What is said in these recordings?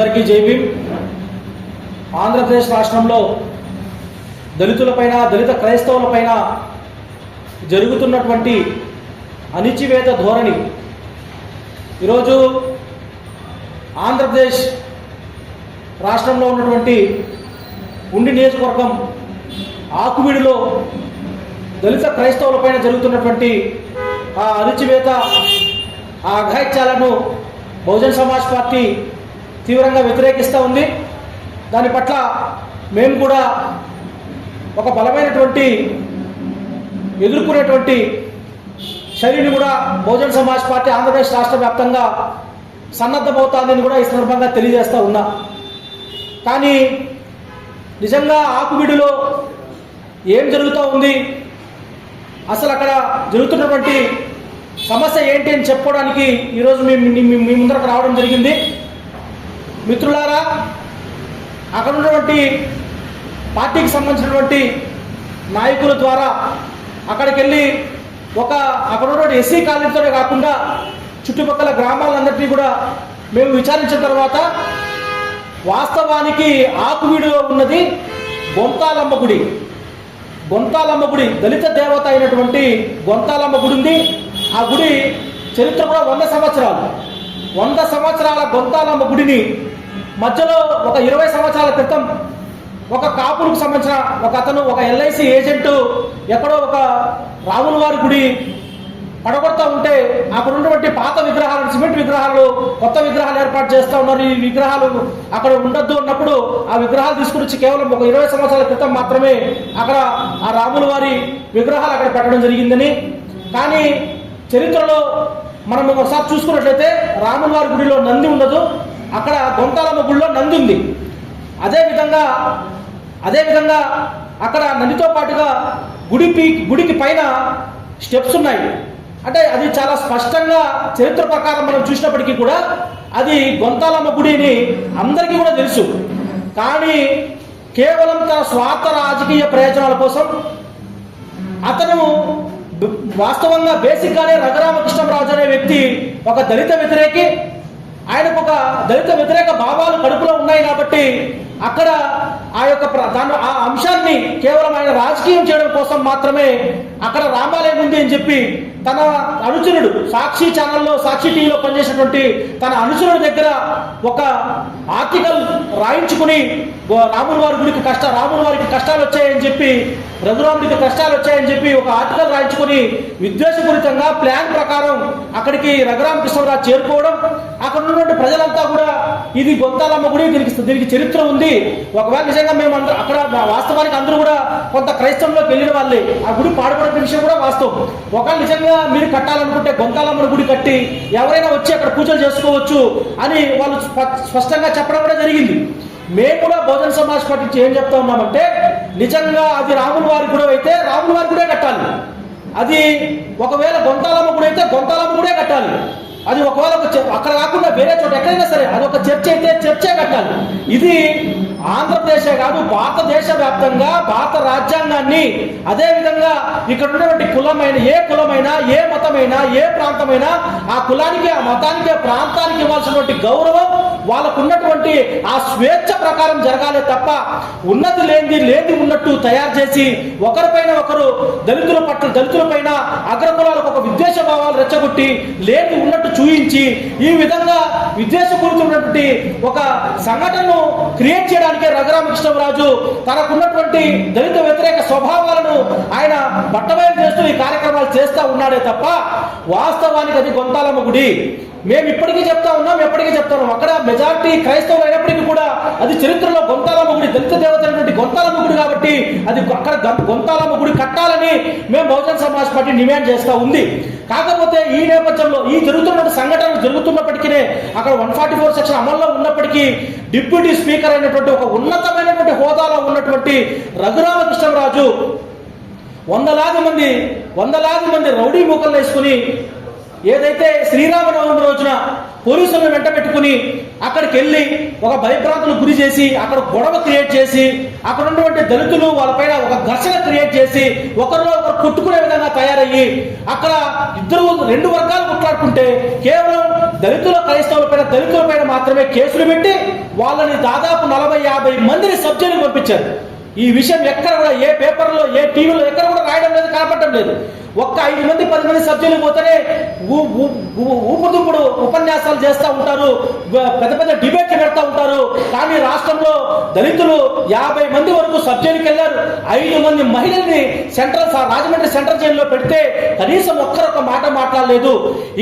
అందరికీ జై భీమ్. ఆంధ్రప్రదేశ్ రాష్ట్రంలో దళితులపైన, దళిత క్రైస్తవులపైన జరుగుతున్నటువంటి అణిచివేత ధోరణి ఈరోజు ఆంధ్రప్రదేశ్ రాష్ట్రంలో ఉన్నటువంటి ఉండి నియోజకవర్గం ఆకువీడిలో దళిత క్రైస్తవులపైన జరుగుతున్నటువంటి ఆ అణిచివేత, ఆ అఘాయిత్యాలను బహుజన్ సమాజ్ పార్టీ తీవ్రంగా వ్యతిరేకిస్తూ ఉంది. దాని పట్ల మేము కూడా ఒక బలమైనటువంటి ఎదుర్కొనేటువంటి శైలిని కూడా బహుజన్ సమాజ్ పార్టీ ఆంధ్రప్రదేశ్ రాష్ట్ర వ్యాప్తంగా సన్నద్ధమవుతుందని కూడా ఈ సందర్భంగా తెలియజేస్తూ ఉన్నా. కానీ నిజంగా ఆకువీడిలో ఏం జరుగుతూ ఉంది, అసలు అక్కడ జరుగుతున్నటువంటి సమస్య ఏంటి అని చెప్పుకోవడానికి ఈరోజు మీ ముందరకు రావడం జరిగింది. మిత్రులారా, అక్కడ ఉన్నటువంటి పార్టీకి సంబంధించినటువంటి నాయకుల ద్వారా అక్కడికి వెళ్ళి అక్కడ ఉన్నటువంటి ఎస్సీ కాలనీతోనే కాకుండా చుట్టుపక్కల గ్రామాలందరినీ కూడా మేము విచారించిన తర్వాత వాస్తవానికి ఆకువీడిలో ఉన్నది గొంతాలమ్మ గుడి. గొంతాలమ్మ గుడి దళిత దేవత అయినటువంటి గొంతాలమ్మ గుడి ఉంది. ఆ గుడి చరిత్ర కూడా 100 సంవత్సరాలు. 100 సంవత్సరాల గొంతాలమ్మ గుడిని మధ్యలో ఒక 20 సంవత్సరాల క్రితం ఒక కాపులకు సంబంధించిన ఒక అతను, ఒక ఎల్ఐసి ఏజెంటు ఎక్కడో ఒక రాముల వారి గుడి పడగొడతా ఉంటే అక్కడ ఉన్నటువంటి పాత విగ్రహాలు, సిమెంట్ విగ్రహాలు, కొత్త విగ్రహాలు ఏర్పాటు చేస్తూ ఉన్నారు. ఈ విగ్రహాలు అక్కడ ఉండొద్దు అన్నప్పుడు ఆ విగ్రహాలు తీసుకుని వచ్చి కేవలం ఒక 20 సంవత్సరాల క్రితం మాత్రమే అక్కడ ఆ రాముల వారి విగ్రహాలు అక్కడ పెట్టడం జరిగిందని. కానీ చరిత్రలో మనం ఒకసారి చూసుకున్నట్లయితే రాముల వారి గుడిలో నంది ఉండదు, అక్కడ గొంతాలమ్మ గుడిలో నంది ఉంది. అదేవిధంగా అక్కడ నందితో పాటుగా గుడికి పైన స్టెప్స్ ఉన్నాయి. అంటే అది చాలా స్పష్టంగా చరిత్ర ప్రకారం మనం చూసినప్పటికీ కూడా అది గొంతాలమ్మ గుడిని అందరికీ కూడా తెలుసు. కానీ కేవలం తన స్వార్థ రాజకీయ ప్రయోజనాల కోసం అతను వాస్తవంగా బేసిక్గానే రఘురామకృష్ణరాజు అనే వ్యక్తి ఒక దళిత వ్యతిరేకి. ఆయనకు ఒక దళిత వ్యతిరేక భావాలు కడుపులో ఉన్నాయి కాబట్టి అక్కడ ఆ అంశాన్ని కేవలం ఆయన రాజకీయం చేయడం కోసం మాత్రమే అక్కడ రామాలయం ఉంది అని చెప్పి తన అనుచరుడు సాక్షి ఛానల్లో, సాక్షి టీవీలో పనిచేసినటువంటి తన అనుచరుడి దగ్గర ఒక ఆర్టికల్ రాయించుకుని రాముల వారికి కష్టాలు వచ్చాయని చెప్పి, రఘురాముడికి కష్టాలు వచ్చాయని చెప్పి ఒక ఆర్టికల్ రాయించుకుని విద్వేషపూరితంగా ప్లాన్ ప్రకారం అక్కడికి రఘురామకృష్ణరాజు చేరుకోవడం, అక్కడ ఉన్నటువంటి ప్రజలంతా కూడా ఇది గొంతాలమ్మ గుడి, దీనికి చరిత్ర ఉంది, ఒకవేళ నిజంగా మేము అక్కడ వాస్తవానికి అందరూ కూడా కొంత క్రైస్తవంలోకి వెళ్ళిన వాళ్ళే, ఆ గుడి పాడుపడిన విషయం కూడా వాస్తవం. ఒకవేళ నిజంగా మీరు కట్టాలనుకుంటే గొంతాలమ్మ గుడి కట్టి ఎవరైనా వచ్చి అక్కడ పూజలు చేసుకోవచ్చు అని వాళ్ళు స్పష్టంగా చెప్పడం కూడా జరిగింది. మేము కూడా బహుజన్ సమాజ్ పార్టీ ఏం చెప్తా ఉన్నామంటే, నిజంగా అది రాముల వారి గుడి అయితే రాముల వారి గుడే కట్టాలి. అది ఒకవేళ గొంతాలమ్మ గుడి అయితే గొంతాలమ్మ గుడే కట్టాలి. అది ఒకవేళ అక్కడ కాకుండా వేరే చోట ఎక్కడైనా సరే అది ఒక చర్చ్ అయితే చర్చే కట్టాలి. ఇది ఆంధ్రప్రదేశే కాదు, భారతదేశ వ్యాప్తంగా భారత రాజ్యాంగాన్ని, అదేవిధంగా ఇక్కడ ఉన్నటువంటి ఏ కులమైనా, ఏ మతమైనా, ఏ ప్రాంతమైనా ఆ కులానికి, ఆ మతానికి, ఆ ప్రాంతానికి ఇవ్వాల్సినటువంటి గౌరవం, వాళ్ళకు ఉన్నటువంటి ఆ స్వేచ్ఛ ప్రకారం జరగాలి తప్ప ఉన్నది లేని ఉన్నట్టు తయారు చేసి ఒకరిపైన ఒకరు దళితులపైన అగ్రకులాలకు ఒక విద్వేష భావాలు రెచ్చగొట్టి లేని ఉన్నట్టు చూయించి ఈ విధంగా విద్వేషపూరితమైనటువంటి ఒక సంఘటనను క్రియేట్ చేయడానికే రఘురామకృష్ణరాజు తనకున్నటువంటి దళిత వ్యతిరేక స్వభావాలను ఆయన బట్టబయలు చేస్తూ ఈ కార్యక్రమాలు చేస్తూ ఉన్నాడే తప్ప వాస్తవానికి అది గొంతాలమ్మ గుడి. మేము ఎప్పటికీ చెప్తాం. అక్కడ మెజారిటీ క్రైస్తవులు అయినప్పటికీ కూడా అది చరిత్రలో గొంతాలమ్మ గుడి, దళిత దేవత అయినటువంటి గొంతాలమ్మ గుడి కాబట్టి అది అక్కడ గొంతాలమ్మ గుడి కట్టాలని మేము బహుజన్ సమాజ్ పార్టీ డిమాండ్ చేస్తూ ఉంది. కాకపోతే ఈ నేపథ్యంలో ఈ జరుగుతున్న సంఘటనలు జరుగుతున్నప్పటికీ అక్కడ 144 సెక్షన్ అమల్లో ఉన్నప్పటికీ డిప్యూటీ స్పీకర్ అయినటువంటి ఒక ఉన్నతమైనటువంటి హోదాలో ఉన్నటువంటి రఘురామకృష్ణరాజు వందలాది మంది రౌడీ మూకలు వేసుకుని ఏదైతే శ్రీరామనవమి రోజున పోలీసులను వెంట పెట్టుకుని అక్కడికి వెళ్ళి ఒక భయభ్రాంతులకు గురి చేసి అక్కడ గొడవ క్రియేట్ చేసి అక్కడ ఉన్నటువంటి దళితులు వాళ్ళపైన ఒక ఘర్షణ క్రియేట్ చేసి ఒకరిలో ఒకరు కొట్టుకునే విధంగా తయారయ్యి అక్కడ రెండు వర్గాలు కొట్లాడుకుంటే కేవలం దళితుల క్రైస్తవులపైన మాత్రమే కేసులు పెట్టి వాళ్ళని దాదాపు 40-50 మందిని సబ్ జైలుకి పంపించారు. ఈ విషయం ఎక్కడ కూడా ఏ పేపర్లో ఏ టీవీలో ఎక్కడ కూడా రాయడం లేదు, కనపడటం లేదు. ఒక్క 5 మంది 10 మంది సబ్జెక్టులు పోతేనే ఊపుదుప్పుడు ఉపన్యాసాలు చేస్తూ ఉంటారు, పెద్ద పెద్ద డిబేట్లు పెడతా ఉంటారు. కానీ రాష్ట్రంలో దళితులు 50 మంది వరకు సబ్జెక్టుకి వెళ్ళారు. 5 మంది మహిళల్ని రాజమండ్రి సెంట్రల్ జైల్లో పెడితే కనీసం ఒక్కరొక్క మాట మాట్లాడలేదు.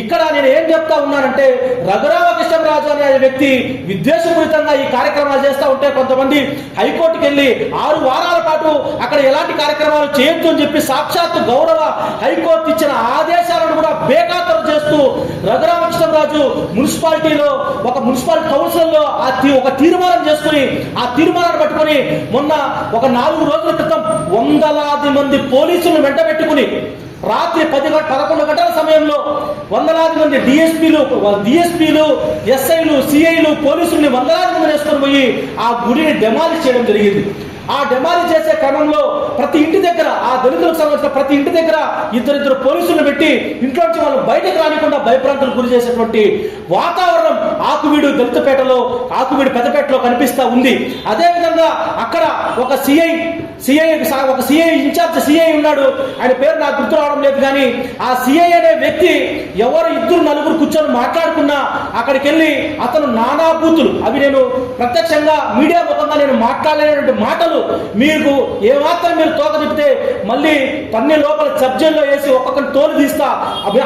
ఇక్కడ నేను ఏం చెప్తా ఉన్నానంటే, రఘురామకృష్ణరాజు అనే వ్యక్తి విద్వేషపూరితంగా ఈ కార్యక్రమాలు చేస్తూ ఉంటే కొంతమంది హైకోర్టుకి వెళ్ళి 6 వారాల పాటు అక్కడ ఎలాంటి కార్యక్రమాలు చేయొద్దు అని చెప్పి సాక్షాత్తు గౌరవ హైకోర్టు ఇచ్చిన ఆదేశాలను కూడా బేఖాతరు చేస్తూ రఘురామకృష్ణరాజు ఒక మున్సిపాలిటీ కౌన్సిల్లో ఒక తీర్మానం చేసుకుని ఆ తీర్మానాన్ని పట్టుకుని మొన్న ఒక 4 రోజుల క్రితం వందలాది మంది పోలీసులను వెంటబెట్టుకుని రాత్రి 11 గంటల సమయంలో వందలాది మంది డిఎస్పీలు ఎస్ఐలు సిఐలు పోలీసుల్ని వందలాది మంది వేసుకొని పోయి ఆ గుడిని డెమాలిష్ చేయడం జరిగింది. ఆ డెమాలిష్ చేసే క్రమంలో ప్రతి ఇంటి దగ్గర ఆ దళితులకు సంబంధించిన ప్రతి ఇంటి దగ్గర ఇద్దరు పోలీసులను పెట్టి ఇంట్లోంచి వాళ్ళు బయటకు రానికుండా భయప్రాంతులకు గురి చేసేటువంటి వాతావరణం ఆకువీడు దళితపేటలో, ఆకువీడు పెద్దపేటలో కనిపిస్తా ఉంది. అదేవిధంగా అక్కడ ఒక సిఐ ఇన్ఛార్జ్ సిఐ ఉన్నాడు, ఆయన పేరు నాకు గుర్తు రావడం లేదు. కానీ ఆ సిఐ అనే వ్యక్తి ఎవరు 2-4 కూర్చొని మాట్లాడుకున్నా అక్కడికి వెళ్ళి అతను నానా బూతులు, అవి నేను ప్రత్యక్షంగా మీడియా ముఖంగా నేను మాట్లాడలేనటువంటి మాటలు, మీకు ఏమాత్రం మీరు తోక తిప్పితే మళ్ళీ పన్ని లోపల సబ్జెక్ట్లో వేసి ఒక్కొక్కరిని తోలు తీస్తా,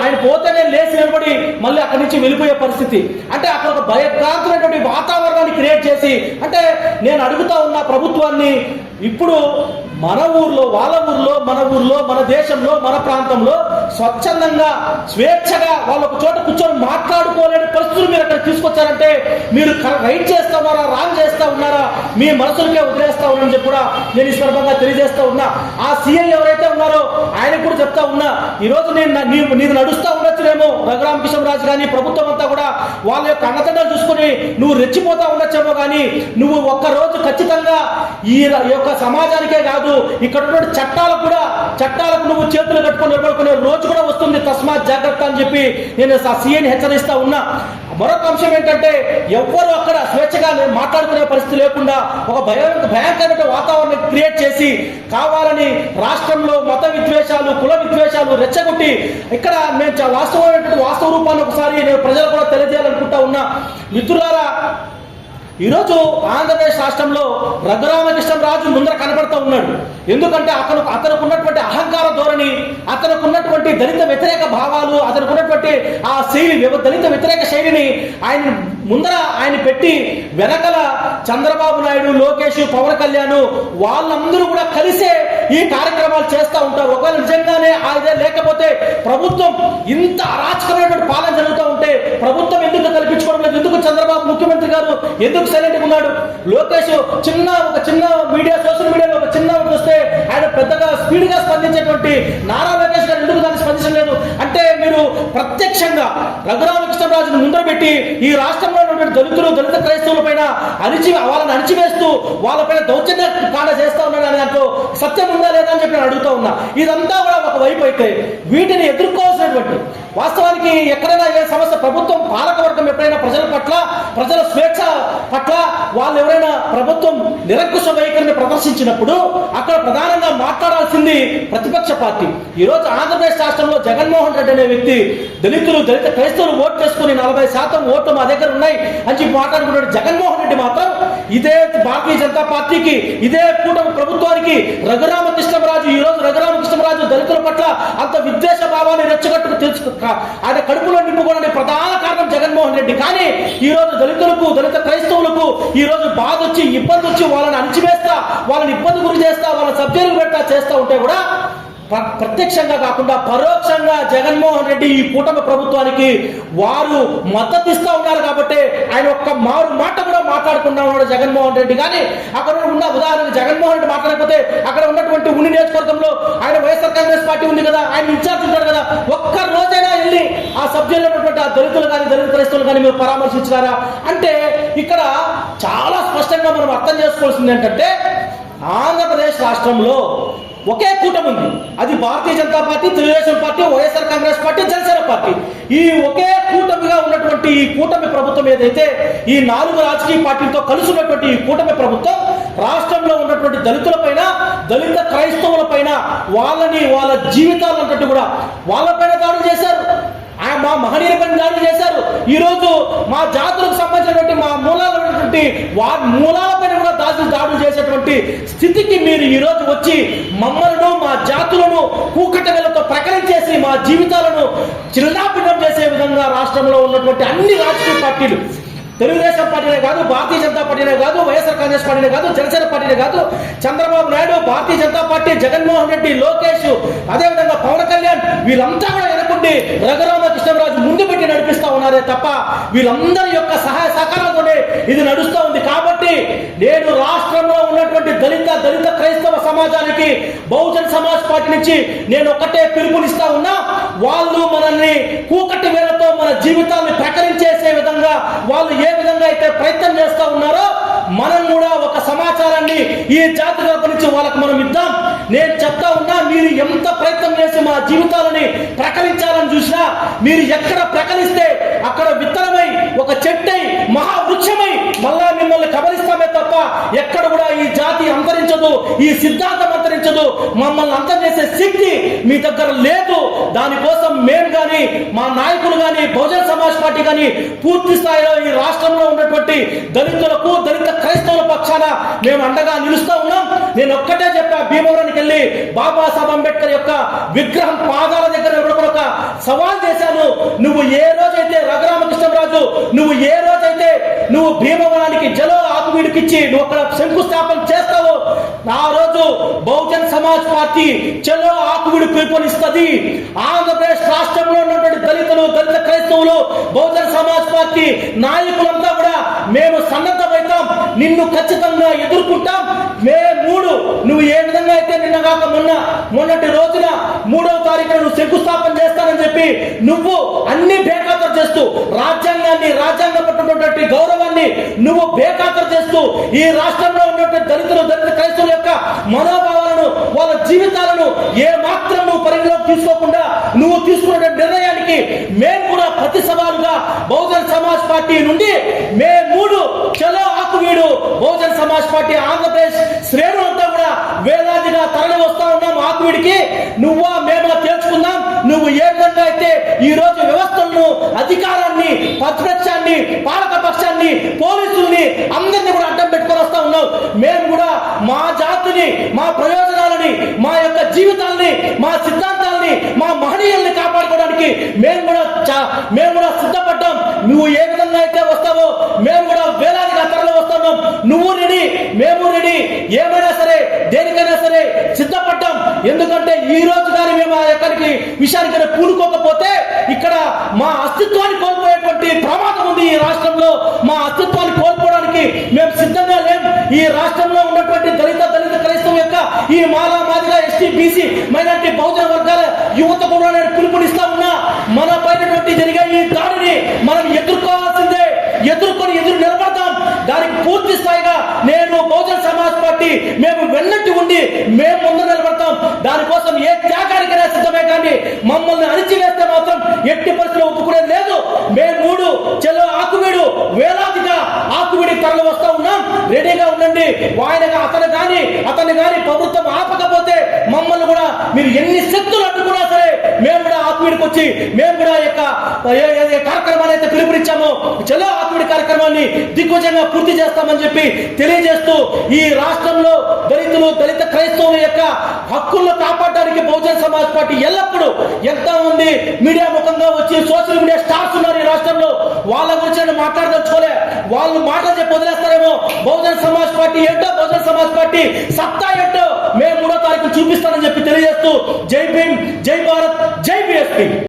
ఆయన పోతేనే లేచి నిలబడి మళ్ళీ అక్కడి నుంచి వెళ్ళిపోయే పరిస్థితి. అంటే అక్కడ ఒక భయక్రాంతమైనటువంటి వాతావరణాన్ని క్రియేట్ చేసి, అంటే నేను అడుగుతా ఉన్న ప్రభుత్వాన్ని, ఇప్పుడు మన ఊర్లో, వాళ్ళ ఊర్లో, మన ఊర్లో, మన దేశంలో, మన ప్రాంతంలో స్వచ్ఛందంగా స్వేచ్ఛగా వాళ్ళు ఒక చోట కూర్చొని మాట్లాడుకోలేని పరిస్థితులు మీరు అక్కడ తీసుకొచ్చారంటే మీరు రైట్ చేస్తా ఉన్నారా, రాంగ్ చేస్తా ఉన్నారా, మీ మనసులకే వదిలేస్తా ఉన్నారని చెప్పి కూడా నేను ఈ సందర్భంగా తెలియజేస్తా ఉన్నా. ఆ సీఎం ఎవరైతే ఉన్నారో ఆయన కూడా చెప్తా ఉన్నా, ఈరోజు నీది నడుస్తా ఉండొచ్చునేమో రఘురామకృష్ణరాజు కానీ ప్రభుత్వం అంతా కూడా వాళ్ళ యొక్క అన్నతండాలు చూసుకుని నువ్వు రెచ్చిపోతా ఉండొచ్చేమో, కానీ నువ్వు ఒక్కరోజు ఖచ్చితంగా ఈ యొక్క సమాజానికే కాదు ఇక్కడ ఉన్నటువంటి చట్టాలకు నువ్వు చేతులు కట్టుకొని నిలబడుకునే రోజు కూడా వస్తుంది. తస్మాత్ జాగ్రత్త అని చెప్పి నేను సీఎని హెచ్చరిస్తా ఉన్నా. మరొక అంశం ఏంటంటే, ఎవ్వరు అక్కడ స్వేచ్ఛగా మాట్లాడుకునే పరిస్థితి లేకుండా ఒక భయంకరమైన వాతావరణం క్రియేట్ చేసి కావాలని రాష్ట్రంలో మత విద్వేషాలు, కుల విద్వేషాలు రెచ్చగొట్టి ఇక్కడ నేను వాస్తవ రూపాన్ని ఒకసారి నేను ప్రజలు కూడా తెలియజేయాలనుకుంటా ఉన్నా. మిత్రులారా, ఈరోజు ఆంధ్రప్రదేశ్ రాష్ట్రంలో రఘురామకృష్ణరాజు ముందర కనబడతా ఉన్నాడు. ఎందుకంటే అతనికి ఉన్నటువంటి అహంకార ధోరణి, అతనికి ఉన్నటువంటి దళిత వ్యతిరేక భావాలు, అతనికి ఉన్నటువంటి ఆ శైలి, దళిత వ్యతిరేక శైలిని ఆయన పెట్టి వెనకల చంద్రబాబు నాయుడు, లోకేష్, పవన్ కళ్యాణ్ వాళ్ళందరూ కూడా కలిసే ఈ కార్యక్రమాలు చేస్తూ ఉంటారు. ఒకవేళ నిజంగానే అదే లేకపోతే ప్రభుత్వం ఇంత అరాచకమైనటువంటి పాలన జరుగుతూ ఉంటే ప్రభుత్వం ఎందుకు కల్పించుకోవడం లేదు? ఎందుకు చంద్రబాబు ముఖ్యమంత్రి గారు ఎందుకు సైలెంట్గా ఉన్నాడు? లోకేష్ ఒక చిన్న మీడియా, సోషల్ మీడియాలో ఒక చిన్న చూస్తే ఆయన పెద్దగా స్పీడ్గా స్పందించేటువంటి నారా లోకేష్ గారు ఎందుకు దాన్ని స్పందించలేదు? అంటే మీరు ప్రత్యక్షంగా రఘురామకృష్ణరాజును ముందర పెట్టి ఈ రాష్ట్రంలో ఉన్నటువంటి దళిత క్రైస్తవుల పైన వాళ్ళని అణిచివేస్తూ వాళ్ళపైన దౌర్జన్య కాండ చేస్తా ఉన్నాడు అనే దాంట్లో సత్యం ఉందా లేదా అని చెప్పి నేను అడుగుతా ఉన్నా. ఇదంతా కూడా ఒక వైపు అయితే వీటిని ఎదుర్కోవాల్సినటువంటి, వాస్తవానికి ఎక్కడైనా ఏ సమస్య ప్రభుత్వం పాలకవర్గం ఎప్పుడైనా ప్రజల స్వేచ్ఛ పట్ల వాళ్ళు ఎవరైనా ప్రభుత్వం నిరంకుశ వైఖరిని ప్రదర్శించినప్పుడు అక్కడ ప్రధానంగా మాట్లాడాల్సింది ప్రతిపక్ష పార్టీ. ఈరోజు ఆంధ్రప్రదేశ్ రాష్ట్రంలో జగన్మోహన్ రెడ్డి అనే వ్యక్తి దళిత క్రైస్తవులు ఓటు చేసుకుని 40% ఓట్లు మా దగ్గర ఉన్నాయి అని చెప్పి మాట్లాడుకున్నాడు. జగన్మోహన్ రెడ్డి మాత్రం ఇదే భారతీయ జనతా పార్టీకి, ఇదే కూటమి ప్రభుత్వానికి ఈరోజు రఘురామకృష్ణరాజు దళితుల పట్ల అంత విద్వేష భావాన్ని రెచ్చగట్టుకు ఆయన కడుపులో నింపుకోవడానికి ప్రధాన కారణం జగన్మోహన్ రెడ్డి. కానీ ఈ రోజు దళిత క్రైస్తవులకు ఈ రోజు బాధ వచ్చి, ఇబ్బంది వచ్చి వాళ్ళని అణిచివేస్తా, వాళ్ళని ఇబ్బంది గురి చేస్తా, వాళ్ళని సబ్జెక్టులు పెట్టా చేస్తూ ఉంటే కూడా ప్రత్యక్షంగా కాకుండా పరోక్షంగా జగన్మోహన్ రెడ్డి ఈ కూటమి ప్రభుత్వానికి వారు మద్దతు ఇస్తా ఉన్నారు. కాబట్టి ఆయన ఒక్క మాట కూడా మాట్లాడకుండా ఉన్నాడు జగన్మోహన్ రెడ్డి. కానీ అక్కడ ఉన్న ఉదాహరణకు జగన్మోహన్ రెడ్డి మాట్లాడకపోతే అక్కడ ఉన్నటువంటి ఉన్ని నియోజకవర్గంలో ఆయన వైఎస్ఆర్ కాంగ్రెస్ పార్టీ ఉంది కదా, ఆయన ఇన్ఛార్జ్ ఉంటాడు కదా, ఒక్క రోజైనా వెళ్ళి ఆ సబ్జెక్టులో ఉన్నటువంటి ఆ దళితులు కానీ దళిత క్రైస్తవులు కానీ మీరు పరామర్శించారా అంటే ఇక్కడ చాలా స్పష్టంగా మనం అర్థం చేసుకోవాల్సింది ఏంటంటే, ఆంధ్రప్రదేశ్ రాష్ట్రంలో ఒకే కూటమి ఉంది. అది Bharatiya Janata party, Telugu Desam party, YSR Congress party, Janasena party. ఈ ఒకే కూటమిగా ఉన్నటువంటి ఈ కూటమి ప్రభుత్వం ఏదైతే ఈ 4 రాజకీయ పార్టీలతో కలిసి ఉన్నటువంటి ఈ కూటమి ప్రభుత్వం రాష్ట్రంలో ఉన్నటువంటి దళితుల పైన, దళిత క్రైస్తవుల పైన, వాళ్ళ జీవితాలంతటి కూడా వాళ్ళపైన దాడులు చేశారు. మా మహనీయులపైన దాడులు చేశారు. ఈ రోజు మా జాతులకు సంబంధించినటువంటి మా మూలాలపైన కూడా దాడులు చేసేటువంటి స్థితికి మీరు ఈ రోజు వచ్చి మమ్మల్ని, మా జాతులను కూకటవేలతో ప్రకటించేసి మా జీవితాలను చిల్లాపిల్లం చేసే విధంగా రాష్ట్రంలో ఉన్నటువంటి అన్ని రాజకీయ పార్టీలు, తెలుగుదేశం పార్టీనే కాదు, భారతీయ జనతా పార్టీనే కాదు, వైఎస్ఆర్ కాంగ్రెస్ పార్టీనే కాదు, జనసేన పార్టీనే కాదు, చంద్రబాబు నాయుడు, భారతీయ జనతా పార్టీ, జగన్మోహన్ రెడ్డి, లోకేష్, అదేవిధంగా పవన్ కళ్యాణ్, వీళ్ళంతా కూడా ఎనకుండి రఘురామకృష్ణరాజు ముందు పెట్టి నడిపిస్తా ఉన్నారే తప్ప వీళ్ళందరి యొక్క సహాయ సహకారాలతోనే ఇది నడుస్తూ ఉంది. కాబట్టి నేను రాష్ట్రంలో ఉన్నటువంటి దళిత క్రైస్తవ సమాజానికి బహుజన్ సమాజ్ పార్టీ నుంచి నేను ఒకటే పిలుపునిస్తా ఉన్నా, వాళ్ళు మనల్ని కూకటి వేలతో మన జీవితాన్ని ప్రకటించేసే విధంగా వాళ్ళు ఏ విధంగా అయితే ప్రయత్నం చేస్తా ఉన్నారో మనం కూడా ఒక సమాచారాన్ని ఈ జాతి తరపు నుంచి వాళ్ళకి మనం ఇద్దాం. నేను చెప్తా ఉన్నా, మీరు ఎంత ప్రయత్నం చేసి మా జీవితాలని ప్రకటించాలని చూసినా మీరు ఎక్కడ ప్రకటిస్తే అక్కడ విత్తనమై ఒక చెట్టై మహావృక్షమై మళ్ళా మిమ్మల్ని కబలిస్తామే తప్ప ఎక్కడ కూడా ఈ జాతి అంతరించదు, ఈ సిద్ధాంతం అంతరించదు. మమ్మల్ని అంతం చేసే శక్తి మీ దగ్గర లేదు. దానికోసం మేము కానీ, మా నాయకులు కానీ, బహుజన్ సమాజ్ పార్టీ కానీ పూర్తి స్థాయిలో ఈ రాష్ట్రంలో ఉన్నటువంటి దళితులకు, దళిత క్రైస్తవుల పక్షాన మేము అండగా నిలుస్తూ ఉన్నాం. నేను ఒక్కటే చెప్పా, భీమవరానికి వెళ్ళి బాబాసాహెబ్ అంబేద్కర్ యొక్క విగ్రహం పాదాల దగ్గర ఒక సవాల్ చేశాను. నువ్వు ఏ రోజైతే రఘురామకృష్ణరాజు, నువ్వు భీమవరానికి జలో ఆకువీడికిచ్చి నువ్వు అక్కడ శంకుస్థాపన చేస్తావు, ఆ రోజు బహుజన్ సమాజ్ పార్టీ చలో ఆకువీడి పిలుపునిస్తుంది. ఆంధ్రప్రదేశ్ రాష్ట్రంలో ఉన్నటువంటి దళితులు, దళిత క్రైస్తవులు, బహుజన్ సమాజ్ పార్టీ నాయకులంతా కూడా మేము సన్నద్ధమవుతాం, నిన్ను ఖచ్చితంగా ఎదుర్కొంటాం. మే 3 నువ్వు ఏ విధంగా అయితే నిన్నగాక మొన్నటి రోజున 3వ తారీఖున నువ్వు శంకుస్థాపన చేస్తానని చెప్పి నువ్వు అన్ని బేఖాతరు చేస్తూ రాజ్యాంగపరమైనటువంటి గౌరవాన్ని నువ్వు బేఖాతరు చేస్తూ ఈ రాష్ట్రంలో ఉన్నటువంటి దళిత క్రైస్తవుల యొక్క మనోభావాలను, వాళ్ళ జీవితాలను ఏ మాత్రం నువ్వు పరిగణలోకి తీసుకోకుండా నువ్వు తీసుకున్న నిర్ణయానికి మేము కూడా ప్రతి సవాలుగా బహుజన్ సమాజ్ పార్టీ నుండి మే 3 చలో ఆకువీడు బహుజన్ సమాజ్ పార్టీ ఆంధ్రప్రదేశ్ శ్రేణులంతా కూడా వేలాదిగా తరలి వస్తా ఉన్నాం ఆకువీడికి. నువ్వా మేమా తేల్చుకుందాం. నువ్వు ఏ విధంగా అయితే ఈ రోజు వ్యవస్థలను, అధికారాన్ని, ప్రతిపక్షాన్ని, పాలక పక్షాన్ని, పోలీసుల్ని అందరినీ కూడా అడ్డం పెట్టుకొని వస్తా ఉన్నావు. మేము కూడా మా జాతిని, మా ప్రయోజనాలని, మా యొక్క జీవితాల్ని, మా సిద్ధాంతాల్ని, మా మహనీయుల్ని కాపాడుకోవడానికి మేము కూడా సిద్ధపడ్డాం. నువ్వు ఏ విధంగా అయితే వస్తావో మేము కూడా వేలాదిగా తరలి వస్తున్నాం. నువ్వు రెడీ, మేము రెడీ, ఏమైనా సరే దేనికైనా సరే సిద్ధపడ్డాం. ఎందుకంటే ఈ రోజు కానీ మేము ఆ ఎక్కడికి విషయానికైనా పూనుకోకపోతే ఇక్కడ మా అస్తిత్వాన్ని కోల్పోయేటువంటి ప్రమాదం ఉంది. ఈ రాష్ట్రంలో మా అస్తిత్వాన్ని కోల్పోవడానికి మేము సిద్ధంగా లేం. ఈ రాష్ట్రంలో ఉన్నటువంటి దళిత క్రైస్తవ యొక్క ఈ మాదిగా ఎస్టీ, బీసీ, మైనారిటీ, బహుజన వర్గాల యువత కూడా పిలుపునిస్తా ఉన్నా. మన పైన జరిగే ఈ దాడిని మనం ఎదుర్కోవాల్సిందే. ఎదుర్కొని నిలబడతాం. దానికి పూర్తి స్థాయిగా నేను బహుజన్ సమాజ్ పార్టీ మేము వెన్నట్టు ఉండి మేము ముందు నిలబడతాం. దానికోసం ఏ త్యాగానికైనా సిద్ధమే, కానీ మమ్మల్ని అణిచివేస్తే మాత్రం ఎట్టి పరిస్థితుల్లో ఒప్పుకునేది లేదు. మేము 3 చలో ఆకువీడు వేలాదిగా ఆకువీడికి తరలి వస్తా ఉన్నాం. రెడీగా ఉండండి. అతను కానీ ప్రభుత్వం ఆపకపోతే మమ్మల్ని కూడా మీరు ఎన్ని శక్తులు అడ్డుకున్నా సరే మేము కూడా ఆకువీడికి వచ్చి మేము కూడా కార్యక్రమాన్ని అయితే పిలుపునిచ్చామో చలో ఆకువీడి కార్యక్రమాన్ని దిగ్విజయంగా పూర్తి చేస్తామని చెప్పి తెలియజేస్తూ ఈ రాష్ట్రంలో దళిత క్రైస్తవుల యొక్క హక్కులను కాపాడడానికి బహుజన్ సమాజ్ పార్టీ ఎల్లప్పుడూ ఎంతమంది మీడియా ముఖంగా వచ్చి సోషల్ మీడియా స్టార్స్ ఉన్నారు ఈ రాష్ట్రంలో. వాళ్ళ గురించి నేను మాట్లాడదలుచుకోలే. వాళ్ళు మాటలు చెప్పి వదిలేస్తారేమో. బహుజన్ సమాజ్ పార్టీ ఏంటో, బహుజన్ సమాజ్ పార్టీ సత్తా ఏంటో మేము 3వ తారీఖు చూపిస్తానని చెప్పి తెలియజేస్తూ జై భీమ్, జై భారత్, జై బీఎస్పీ.